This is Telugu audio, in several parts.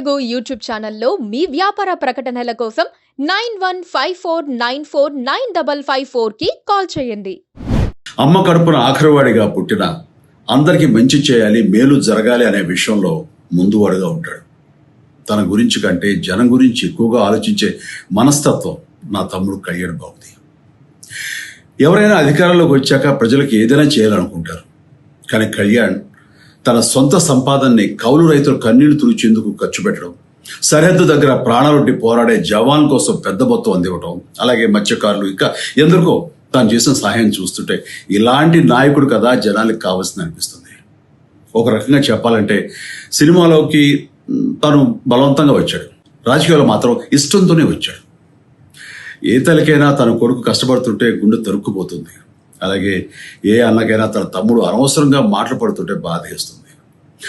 తెలుగు యూట్యూబ్ ఛానల్లో మీ వ్యాపార ప్రకటనల కోసం 9154949554 కి కాల్ చేయండి. అమ్మ కడుపున ఆఖరివాడిగా పుట్టిన అందరికీ మంచి చేయాలి, మేలు జరగాలి అనే విషయంలో ముందువాడుగా ఉంటాడు. తన గురించి కంటే జనం గురించి ఎక్కువగా ఆలోచించే మనస్తత్వం నా తమ్ముడు కళ్యాణ్ బాబుది. ఎవరైనా అధికారంలోకి వచ్చాక ప్రజలకు ఏదైనా చేయాలనుకుంటారు. కానీ కళ్యాణ్ తన సొంత సంపాదనని కౌలు రైతుల కన్నీళ్లు తుడిచేందుకు ఖర్చు పెట్టడం, సరిహద్దు దగ్గర ప్రాణాలొడ్డి పోరాడే జవాన్ కోసం పెద్ద మొత్తం అందివ్వటం, అలాగే మత్స్యకారులు ఇంకా ఎందరికో తాను చేసిన సహాయం చూస్తుంటే ఇలాంటి నాయకుడు కదా జనానికి కావాల్సింది అనిపిస్తుంది. ఒక రకంగా చెప్పాలంటే సినిమాలోకి తను బలవంతంగా వచ్చాడు, రాజకీయాల్లో మాత్రం ఇష్టంతోనే వచ్చాడు. ఏ తల్లికైనా తన కొడుకు కష్టపడుతుంటే గుండె తరుక్కుపోతుంది. అలాగే ఏ అన్నకైనా తన తమ్ముడు అనవసరంగా మాటలు పడుతుంటే బాధ వేస్తుంది.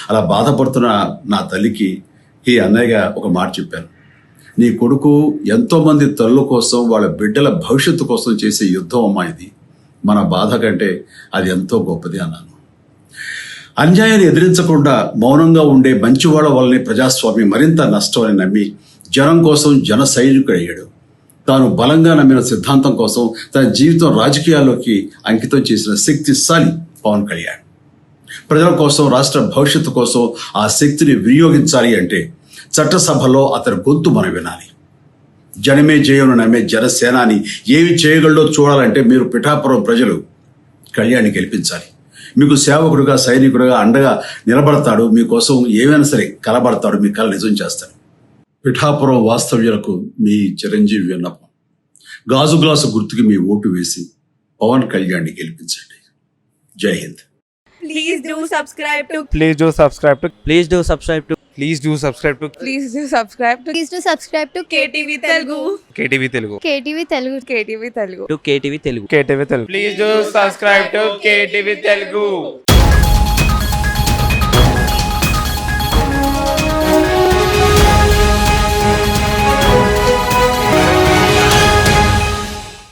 అలా బాధపడుతున్న నా తల్లికి ఈ అన్నయ్యగా ఒక మాట చెప్పాను. నీ కొడుకు ఎంతోమంది తల్లుల కోసం, వాళ్ళ బిడ్డల భవిష్యత్తు కోసం చేసే యుద్ధం అమ్మా ఇది. మన బాధ కంటే అది ఎంతో గొప్పది అన్నాను. అన్యాయాన్ని ఎదిరించకుండా మౌనంగా ఉండే మంచివాళ్ల వల్లనే ప్రజాస్వామ్యం మరింత నష్టం అని నమ్మి జనం కోసం జన సైనికుడు అయ్యాడు. తాను బలంగా నమ్మిన సిద్ధాంతం కోసం తన జీవితం రాజకీయాల్లోకి అంకితం చేసిన శక్తిశాలి పవన్ కళ్యాణ్. ప్రజల కోసం, రాష్ట్ర భవిష్యత్తు కోసం ఆ శక్తిని వినియోగించాలి అంటే చట్టసభలో అతని గొంతు మనం వినాలి. జనమే జయను నమ్మే జనసేనాని ఏమి చేయగలడో చూడాలంటే మీరు పిఠాపురం ప్రజలు కళ్యాణ్ని గెలిపించాలి. మీకు సేవకుడుగా, సైనికుడుగా అండగా నిలబడతాడు. మీకోసం ఏమైనా సరే కలబడతాడు. మీ కళ నిజం చేస్తాడు. పిఠాపురం వాస్తవ్యులకు మీ చిరంజీవి విన్నపం. గాజు గ్లాసు గుర్తుకి మీ ఓటు వేసి పవన్ కళ్యాణ్ని గెలిపించండి. జై Hind. Please do subscribe to Please do subscribe to Please do subscribe to Please do subscribe to Please do subscribe to Please do subscribe to KTV Telugu. KTV Telugu. KTV Telugu. KTV Telugu. KTV Telugu. KTV Telugu. Please do subscribe to KTV Telugu.